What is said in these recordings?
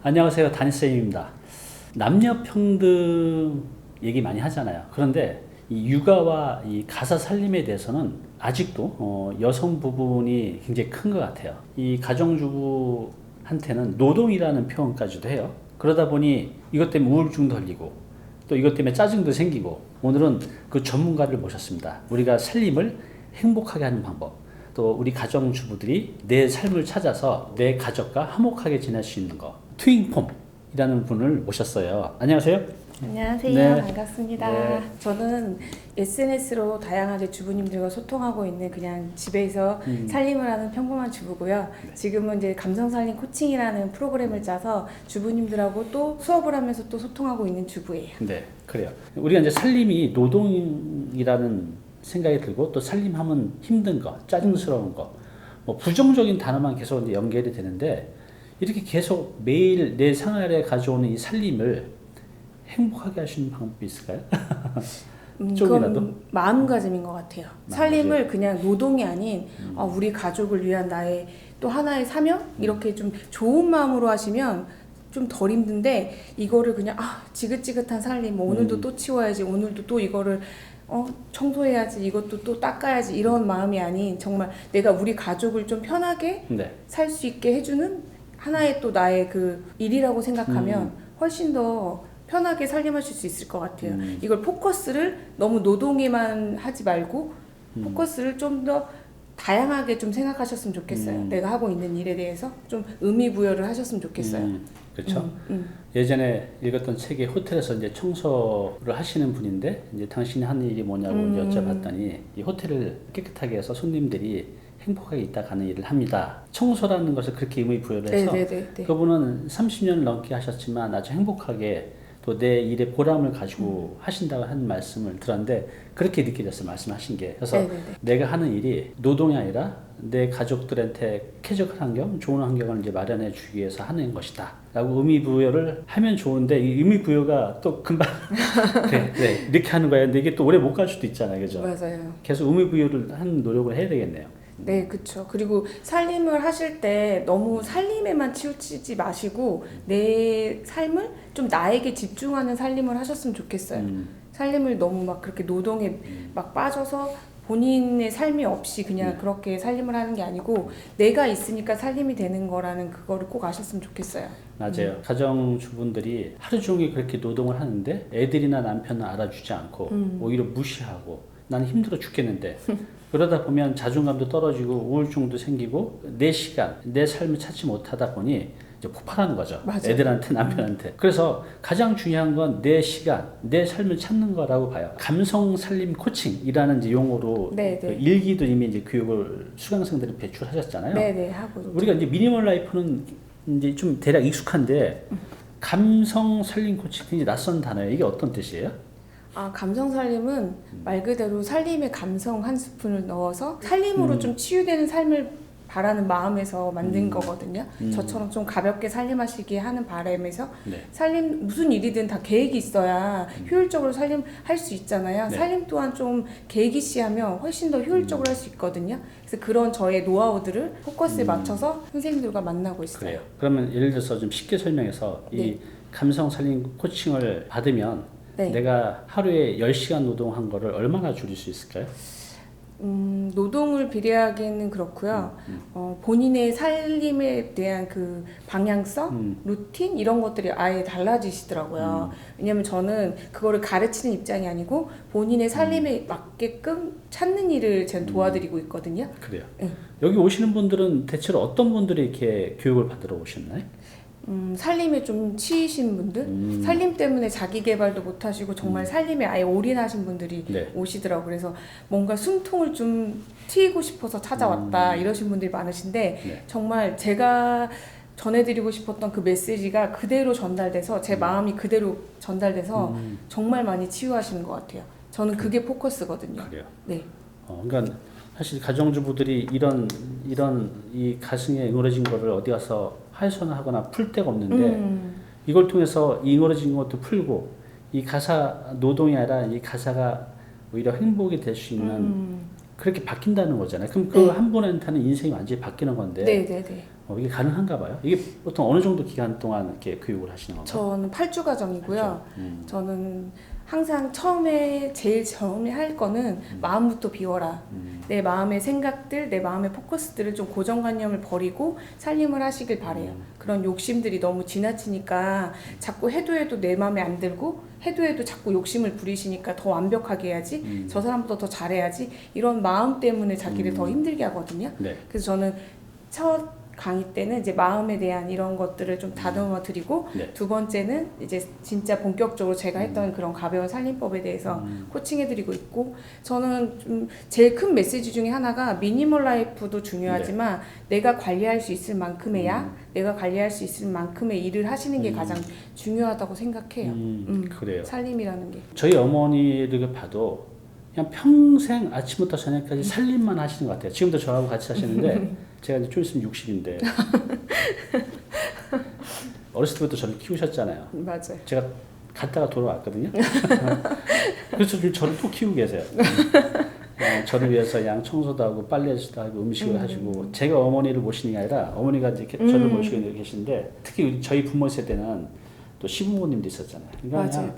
안녕하세요. 담임쌤입니다. 남녀 평등 얘기 많이 하잖아요. 그런데 이 육아와 이 가사 살림에 대해서는 아직도 여성 부분이 굉장히 큰 것 같아요. 이 가정주부한테는 노동이라는 표현까지도 해요. 그러다 보니 이것 때문에 우울증도 걸리고 또 이것 때문에 짜증도 생기고, 오늘은 그 전문가를 모셨습니다. 우리가 살림을 행복하게 하는 방법, 또 우리 가정주부들이 내 삶을 찾아서 내 가족과 화목하게 지낼 수 있는 거, 트윙폼이라는 분을 모셨어요. 안녕하세요. 안녕하세요. 네. 반갑습니다. 네. 저는 SNS로 다양하게 주부님들과 소통하고 있는 그냥 집에서 살림을 하는 평범한 주부고요. 지금은 이제 감성살림 코칭이라는 프로그램을 짜서 주부님들하고 또 수업을 하면서 또 소통하고 있는 주부예요. 네, 그래요. 우리가 이제 살림이 노동이라는 생각이 들고, 또 살림하면 힘든 거, 짜증스러운 거, 뭐 부정적인 단어만 계속 이제 연결이 되는데, 이렇게 계속 매일 내 생활에 가져오는 이 살림을 행복하게 할 수 있는 방법이 있을까요? 조금이라도? 그건 마음가짐인 것 같아요. 살림을 그냥 노동이 아닌 우리 가족을 위한 나의 또 하나의 사명? 이렇게 좀 좋은 마음으로 하시면 좀 덜 힘든데, 이거를 그냥 지긋지긋한 살림, 뭐 오늘도 또 치워야지, 오늘도 또 이거를 청소해야지, 이것도 또 닦아야지, 이런 마음이 아닌 정말 내가 우리 가족을 좀 편하게 네. 살 수 있게 해주는 하나의 또 나의 그 일이라고 생각하면 훨씬 더 편하게 살림하실 수 있을 것 같아요. 이걸 포커스를 너무 노동에만 하지 말고 포커스를 좀 더 다양하게 좀 생각하셨으면 좋겠어요. 내가 하고 있는 일에 대해서 좀 의미 부여를 하셨으면 좋겠어요. 그렇죠. 예전에 읽었던 책에 호텔에서 이제 청소를 하시는 분인데, 이제 당신이 하는 일이 뭐냐고 이제 여쭤봤더니, 이 호텔을 깨끗하게 해서 손님들이 행복하게 있다 가는 일을 합니다. 청소라는 것을 그렇게 의미 부여를 해서 네네네. 그분은 30년을 넘게 하셨지만 아주 행복하게 또 내 일의 보람을 가지고 하신다고 하는 말씀을 들었는데, 그렇게 느껴졌어요. 말씀하신 게. 그래서 네네네. 내가 하는 일이 노동이 아니라 내 가족들한테 쾌적한 환경, 좋은 환경을 이제 마련해 주기 위해서 하는 것이다 라고 의미 부여를 하면 좋은데, 이 의미 부여가 또 금방 그래, 이렇게 하는 거야. 근데 이게 또 오래 못 갈 수도 있잖아요. 그죠? 맞아요. 계속 의미 부여를 하는 노력을 해야 되겠네요. 네, 그쵸. 그리고 살림을 하실 때 너무 살림에만 치우치지 마시고 내 삶을 좀 나에게 집중하는 살림을 하셨으면 좋겠어요. 살림을 너무 막 그렇게 노동에 막 빠져서 본인의 삶이 없이 그냥 그렇게 살림을 하는 게 아니고 내가 있으니까 살림이 되는 거라는 그거를 꼭 아셨으면 좋겠어요. 맞아요. 가정주부들이 하루 종일 그렇게 노동을 하는데 애들이나 남편은 알아주지 않고 오히려 무시하고 나는 힘들어 죽겠는데 그러다 보면 자존감도 떨어지고 우울증도 생기고 내 시간, 내 삶을 찾지 못하다 보니 이제 폭발하는 거죠. 맞아요. 애들한테, 남편한테. 그래서 가장 중요한 건 내 시간, 내 삶을 찾는 거라고 봐요. 감성 살림 코칭이라는 이제 용어로 네, 그 네. 일기도 이미 이제 교육을 수강생들이 배출하셨잖아요. 네네, 하고 있죠. 우리가 이제 미니멀 라이프는 이제 좀 대략 익숙한데, 감성 살림 코칭 굉장히 낯선 단어예요. 이게 어떤 뜻이에요? 감성 살림은 말 그대로 살림에 감성 한 스푼을 넣어서 살림으로 좀 치유되는 삶을 바라는 마음에서 만든 거거든요. 저처럼 좀 가볍게 살림하시게 하는 바람에서 네. 살림 무슨 일이든 다 계획이 있어야 효율적으로 살림할 수 있잖아요. 네. 살림 또한 좀 계획이시하면 훨씬 더 효율적으로 할 수 있거든요. 그래서 그런 저의 노하우들을 포커스에 맞춰서 선생님들과 만나고 있어요. 그래요. 그러면 예를 들어서 좀 쉽게 설명해서 이 네. 감성 살림 코칭을 받으면 네. 내가 하루에 10시간 노동한 거를 얼마나 줄일 수 있을까요? 노동을 비례하기는 그렇고요. 본인의 살림에 대한 그 방향성, 루틴 이런 것들이 아예 달라지시더라고요. 왜냐면 저는 그거를 가르치는 입장이 아니고 본인의 살림에 맞게끔 찾는 일을 제가 도와드리고 있거든요. 그래요. 네. 여기 오시는 분들은 대체로 어떤 분들이 이렇게 교육을 받으러 오셨나요? 살림에 좀 치이신 분들, 살림 때문에 자기 개발도 못 하시고 정말 살림에 아예 올인하신 분들이 네. 오시더라고요. 그래서 뭔가 숨통을 좀 트이고 싶어서 찾아왔다 이러신 분들이 많으신데 네. 정말 제가 전해드리고 싶었던 그 메시지가 그대로 전달돼서 제 마음이 그대로 전달돼서 정말 많이 치유하시는 것 같아요. 저는 그게 포커스거든요. 그래요. 네. 그러니까 사실 가정주부들이 이런 이 가슴에 응어려진 거를 어디 가서 하소연하거나 풀 데가 없는데, 이걸 통해서 이 응어려진 것도 풀고 이 가사 노동이 아니라 이 가사가 오히려 행복이 될 수 있는 그렇게 바뀐다는 거잖아요. 그럼 그 한 분한테는 인생이 완전히 바뀌는 건데, 네네네. 이게 가능한가 봐요. 이게 보통 어느 정도 기간 동안 이렇게 교육을 하시는 건가요? 저는 8주 과정이고요. 저는 항상 제일 처음에 할 거는 마음부터 비워라. 내 마음의 생각들, 내 마음의 포커스들을 좀 고정관념을 버리고 살림을 하시길 바래요. 그런 욕심들이 너무 지나치니까 자꾸 해도 내 마음에 안 들고 해도 자꾸 욕심을 부리시니까 더 완벽하게 해야지, 저 사람보다 더 잘해야지, 이런 마음 때문에 자기를 더 힘들게 하거든요. 네. 그래서 저는 첫 강의 때는 이제 마음에 대한 이런 것들을 좀 다듬어 드리고, 네. 두 번째는 이제 진짜 본격적으로 제가 했던 그런 가벼운 살림법에 대해서 코칭해 드리고 있고, 저는 좀 제일 큰 메시지 중에 하나가 미니멀 라이프도 중요하지만 내가 관리할 수 있을 만큼의 양, 내가 관리할 수 있을 만큼의 일을 하시는 게 가장 중요하다고 생각해요. 그래요. 살림이라는 게. 저희 어머니를 봐도 그냥 평생 아침부터 저녁까지 살림만 하시는 것 같아요. 지금도 저하고 같이 사시는데 제가 이제 좀 있으면 60인데 어렸을 때부터 저를 키우셨잖아요. 맞아요. 제가 갔다가 돌아왔거든요. 그래서 지금 저를 또 키우고 계세요. 저를 위해서 양 청소도 하고 빨래도 하고 음식을 하시고, 제가 어머니를 모시는 게 아니라 어머니가 이제 저를 모시고 계신데, 특히 저희 부모 세대는 또 시부모님도 있었잖아요. 그러니까 맞아요.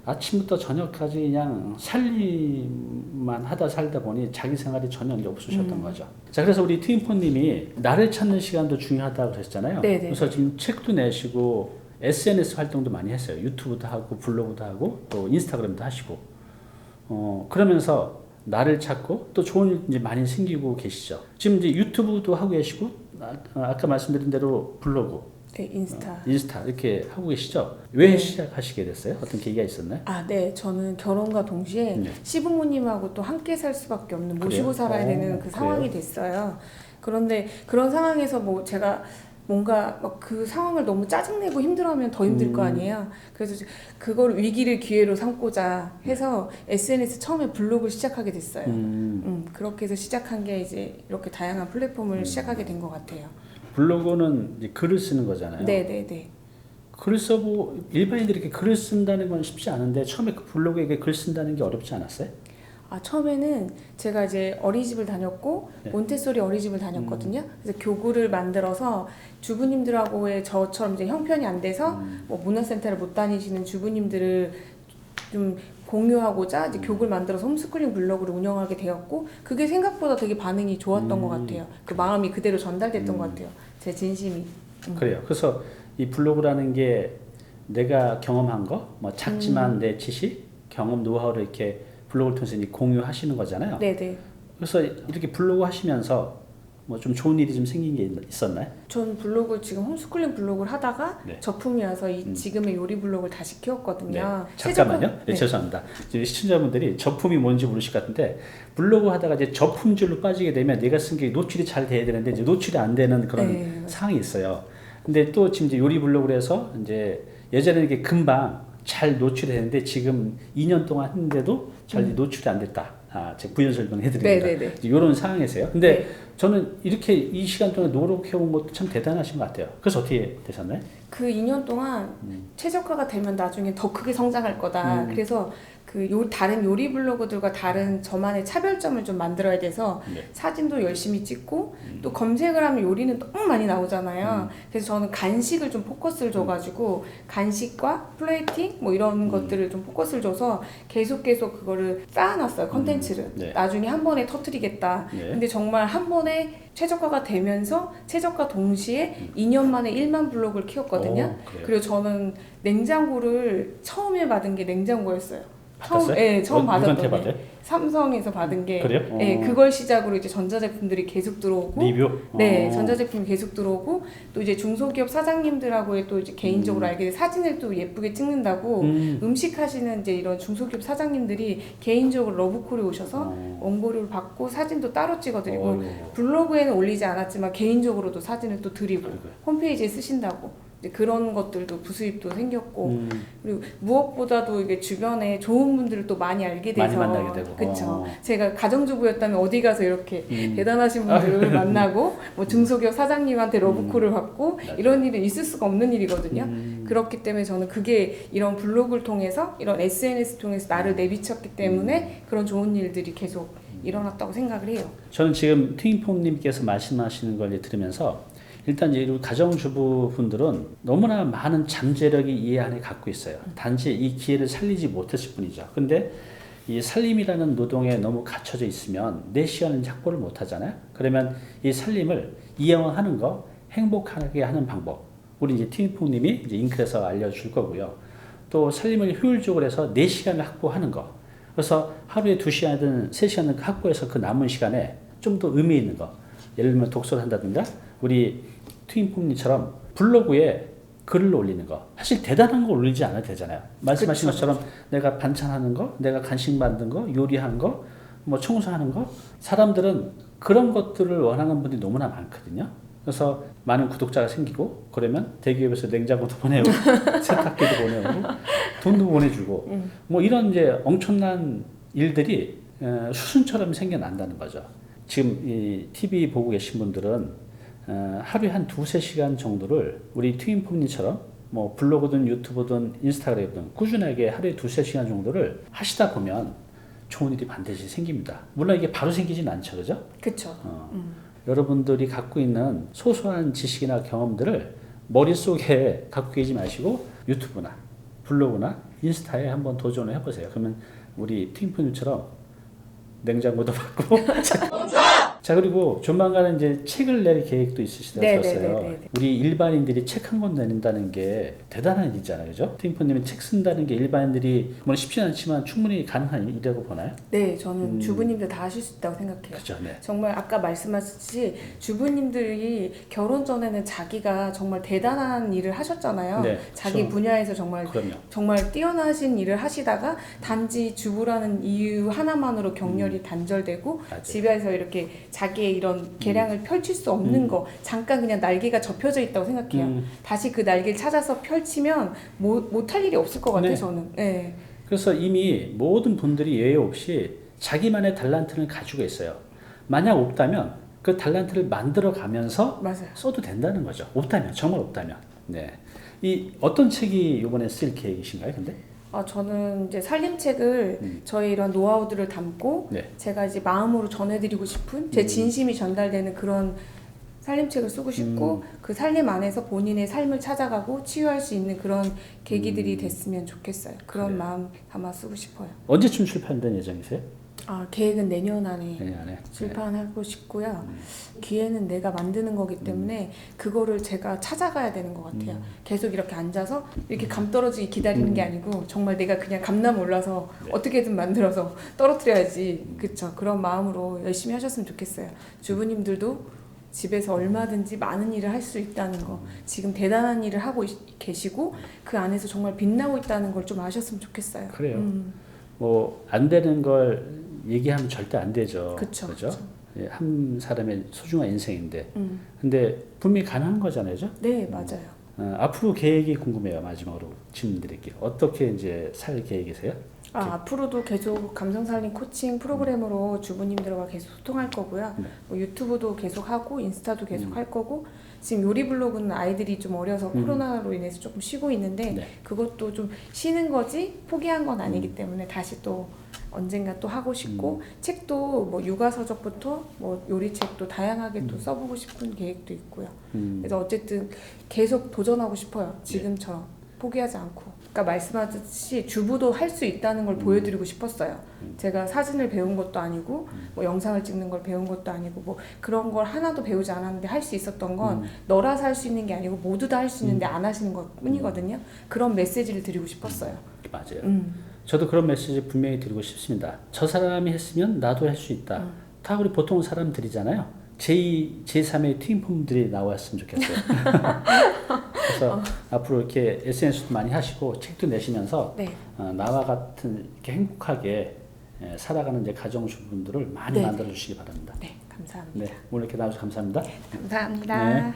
아침부터 저녁까지 그냥 살림만 하다 살다 보니 자기 생활이 전혀 이제 없으셨던 거죠. 자, 그래서 우리 트윈포님이 나를 찾는 시간도 중요하다고 그랬잖아요. 네네. 그래서 지금 책도 내시고 SNS 활동도 많이 했어요. 유튜브도 하고 블로그도 하고 또 인스타그램도 하시고, 그러면서 나를 찾고 또 좋은 일 이제 많이 생기고 계시죠. 지금 이제 유튜브도 하고 계시고, 아까 말씀드린 대로 블로그, 네, 인스타 이렇게 하고 계시죠? 왜 시작하시게 됐어요? 어떤 계기가 있었나요? 네. 저는 결혼과 동시에 네. 시부모님하고 또 함께 살 수밖에 없는, 모시고 그래요? 살아야 되는 그 상황이 됐어요. 그런데 그런 상황에서 뭐 제가 뭔가 막 그 상황을 너무 짜증내고 힘들어하면 더 힘들 거 아니에요. 그래서 그걸 위기를 기회로 삼고자 해서 SNS 처음에 블로그를 시작하게 됐어요. 그렇게 해서 시작한 게 이제 이렇게 다양한 플랫폼을 시작하게 된 것 같아요. 블로그는 이제 글을 쓰는 거잖아요. 네네네. 글을 써보 일반인들이 이렇게 글을 쓴다는 건 쉽지 않은데 처음에 그 블로그에 글 쓴다는 게 어렵지 않았어요? 처음에는 제가 이제 어린이집을 다녔고 몬테소리 어린이집을 다녔거든요. 그래서 교구를 만들어서 주부님들하고의 저처럼 이제 형편이 안 돼서 뭐 문화센터를 못 다니시는 주부님들을 좀 공유하고자 이제 교구를 만들어서 홈스쿨링 블로그를 운영하게 되었고, 그게 생각보다 되게 반응이 좋았던 것 같아요. 그 마음이 그대로 전달됐던 것 같아요. 제 진심이. 그래요. 그래서 이 블로그라는 게 내가 경험한 거, 뭐 작지만 내 지식, 경험, 노하우를 이렇게 블로그를 통해서 공유하시는 거잖아요. 네네. 그래서 이렇게 블로그 하시면서 뭐 좀 좋은 일이 좀 생긴 게 있었나요? 전 블로그 지금 홈스쿨링 블로그를 하다가 네. 저품이 와서 지금의 요리 블로그를 다시 키웠거든요. 잠깐만요. 네, 죄송합니다. 지금 시청자분들이 저품이 뭔지 모르실 것 같은데, 블로그 하다가 이제 저품질로 빠지게 되면 내가 쓴 게 노출이 잘 돼야 되는데 이제 노출이 안 되는 그런 상황이 있어요. 근데 또 지금 이제 요리 블로그를 해서 이제 예전에는 이게 금방 잘 노출이 되는데 지금 2년 동안 했는데도 잘 노출이 안 됐다. 제가 부연 설명해드립니다. 이런 상황이세요. 근데 저는 이렇게 이 시간 동안 노력해온 것도 참 대단하신 것 같아요. 그래서 어떻게 되셨나요? 그 2년 동안 최적화가 되면 나중에 더 크게 성장할 거다. 그래서 다른 요리 블로그들과 다른 저만의 차별점을 좀 만들어야 돼서 사진도 열심히 찍고 또 검색을 하면 요리는 너무 많이 나오잖아요. 그래서 저는 간식을 좀 포커스를 줘가지고 간식과 플레이팅 뭐 이런 것들을 좀 포커스를 줘서 계속 그거를 쌓아놨어요. 컨텐츠를. 나중에 한 번에 터뜨리겠다. 근데 정말 한 번에 최저가가 되면서 최저가 동시에 2년 만에 1만 블로그를 키웠거든요. 그리고 저는 냉장고를 처음에 받은 게 냉장고였어요. 처음 받았던 게 삼성에서 받은 게, 그래요? 그걸 시작으로 이제 전자제품들이 계속 들어오고, 리뷰? 전자제품이 계속 들어오고, 또 이제 중소기업 사장님들하고의 또 이제 개인적으로 알게 된 사진을 또 예쁘게 찍는다고 음식 하시는 이제 이런 중소기업 사장님들이 개인적으로 러브콜에 오셔서 원고료를 받고 사진도 따로 찍어드리고, 블로그에는 올리지 않았지만 개인적으로도 사진을 또 드리고, 홈페이지에 쓰신다고. 그런 것들도 부수입도 생겼고, 그리고 무엇보다도 이게 주변에 좋은 분들을 또 많이 알게 돼서 많이 만나게 되고. 그쵸. 제가 가정주부였다면 어디 가서 이렇게 대단하신 분들을 만나고 뭐 중소기업 사장님한테 러브콜을 받고 이런 일은 있을 수가 없는 일이거든요. 그렇기 때문에 저는 그게 이런 블로그를 통해서 이런 SNS 통해서 나를 내비쳤기 때문에 그런 좋은 일들이 계속 일어났다고 생각을 해요. 저는 지금 트윈폼님께서 말씀하시는 걸 들으면서 일단 이제 우리 가정주부분들은 너무나 많은 잠재력이 이 안에 갖고 있어요. 단지 이 기회를 살리지 못했을 뿐이죠. 근데 이 살림이라는 노동에 너무 갇혀져 있으면 내 시간을 확보를 못 하잖아요. 그러면 이 살림을 이용하는 거, 행복하게 하는 방법. 우리 이제 팀장님이 이제 잉크에서 알려줄 거고요. 또 살림을 효율적으로 해서 내 시간을 확보하는 거. 그래서 하루에 2시간이든 3시간을 확보해서 그 남은 시간에 좀 더 의미 있는 거. 예를 들면 독서를 한다든가 우리 트윈폼님처럼 블로그에 글을 올리는 거. 사실 대단한 거 올리지 않아도 되잖아요. 말씀하신 그쵸. 것처럼 내가 반찬하는 거, 내가 간식 만든 거, 요리하는 거, 뭐 청소하는 거. 사람들은 그런 것들을 원하는 분들이 너무나 많거든요. 그래서 많은 구독자가 생기고 그러면 대기업에서 냉장고도 보내오고 세탁기도 보내오고 돈도 보내주고 뭐 이런 이제 엄청난 일들이 수순처럼 생겨난다는 거죠. 지금 이 TV 보고 계신 분들은 하루에 한 2-3시간 정도를 우리 트윈폼님처럼 뭐 블로그든 유튜브든 인스타그램이든 꾸준하게 하루에 2-3시간 정도를 하시다 보면 좋은 일이 반드시 생깁니다. 물론 이게 바로 생기진 않죠, 그죠? 그쵸. 여러분들이 갖고 있는 소소한 지식이나 경험들을 머릿속에 갖고 계지 마시고 유튜브나 블로그나 인스타에 한번 도전을 해보세요. 그러면 우리 트윈폼님처럼 냉장고도 받고 자 그리고 조만간에 이제 책을 낼 계획도 있으시다고 들었어요. 우리 일반인들이 책 한 권 내는다는 게 대단한 일이잖아요, 그죠? 트윈폼님은 책 쓴다는 게 일반인들이 물론 쉽지 않지만 충분히 가능한 일이라고 보나요? 네, 저는 주부님들 다 하실 수 있다고 생각해요. 그죠, 네. 정말 아까 말씀하셨듯이 주부님들이 결혼 전에는 자기가 정말 대단한 일을 하셨잖아요. 네, 자기 그렇죠. 분야에서 정말 그럼요. 정말 뛰어나신 일을 하시다가 단지 주부라는 이유 하나만으로 격렬히 단절되고 맞아요. 집에서 이렇게 자기의 이런 계량을 펼칠 수 없는 거 잠깐 그냥 날개가 접혀져 있다고 생각해요. 다시 그 날개를 찾아서 펼치면 못할 일이 없을 것 같아요. 네. 저는. 네. 그래서 이미 모든 분들이 예외 없이 자기만의 달란트를 가지고 있어요. 만약 없다면 그 달란트를 만들어 가면서 맞아요. 써도 된다는 거죠. 없다면, 정말 없다면. 네. 이 어떤 책이 이번에 쓸 계획이신가요, 근데? 저는 이제 살림책을 저의 이런 노하우들을 담고 네. 제가 이제 마음으로 전해드리고 싶은 제 진심이 전달되는 그런 살림책을 쓰고 싶고 그 살림 안에서 본인의 삶을 찾아가고 치유할 수 있는 그런 계기들이 됐으면 좋겠어요. 그런 그래요. 마음 담아 쓰고 싶어요. 언제쯤 출판된 예정이세요? 계획은 내년 안에 내년 안에. 출판하고 싶고요. 기회는 내가 만드는 거기 때문에 그거를 제가 찾아가야 되는 것 같아요. 계속 이렇게 앉아서 이렇게 감 떨어지기 기다리는 게 아니고 정말 내가 그냥 감남 올라서 어떻게든 만들어서 떨어뜨려야지. 그쵸. 그런 마음으로 열심히 하셨으면 좋겠어요. 주부님들도 집에서 얼마든지 많은 일을 할 수 있다는 거, 지금 대단한 일을 하고 계시고 그 안에서 정말 빛나고 있다는 걸 좀 아셨으면 좋겠어요. 그래요. 뭐 안 되는 걸 얘기하면 절대 안 되죠. 그쵸, 그죠? 그쵸. 예, 한 사람의 소중한 인생인데. 근데 분명히 가능한 거잖아요, 그죠? 네, 맞아요. 앞으로 계획이 궁금해요. 마지막으로 질문 드릴게요. 어떻게 이제 살 계획이세요? 앞으로도 계속 감성살림 코칭 프로그램으로 주부님들과 계속 소통할 거고요. 네. 뭐 유튜브도 계속 하고 인스타도 계속 할 거고 지금 요리 블로그는 아이들이 좀 어려서 코로나로 인해서 조금 쉬고 있는데 네. 그것도 좀 쉬는 거지 포기한 건 아니기 때문에 다시 또 언젠가 또 하고 싶고 책도 뭐 육아 서적부터 뭐 요리책도 다양하게 또 써보고 싶은 계획도 있고요. 그래서 어쨌든 계속 도전하고 싶어요. 지금처럼 포기하지 않고. 그러니까 말씀하듯이 주부도 할 수 있다는 걸 보여드리고 싶었어요. 제가 사진을 배운 것도 아니고 뭐 영상을 찍는 걸 배운 것도 아니고 뭐 그런 걸 하나도 배우지 않았는데 할 수 있었던 건 너라서 할 수 있는 게 아니고 모두 다 할 수 있는데 안 하시는 것 뿐이거든요. 그런 메시지를 드리고 싶었어요. 맞아요. 저도 그런 메시지 분명히 드리고 싶습니다. 저 사람이 했으면 나도 할 수 있다. 다 우리 보통 사람들이잖아요. 제2, 제3의 트윈폼들이 나왔으면 좋겠어요. 그래서 앞으로 이렇게 SNS도 많이 하시고 책도 내시면서 네. 나와 같은 이렇게 행복하게 살아가는 이제 가정주부분들을 많이 네. 만들어 주시기 바랍니다. 네, 감사합니다. 네, 오늘 이렇게 나와주셔서 감사합니다. 감사합니다. 네.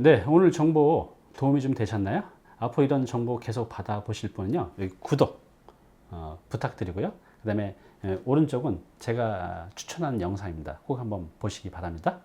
네, 오늘 정보 도움이 좀 되셨나요? 앞으로 이런 정보 계속 받아보실 분은요, 여기 구독 부탁드리고요. 그 다음에 오른쪽은 제가 추천하는 영상입니다. 꼭 한번 보시기 바랍니다.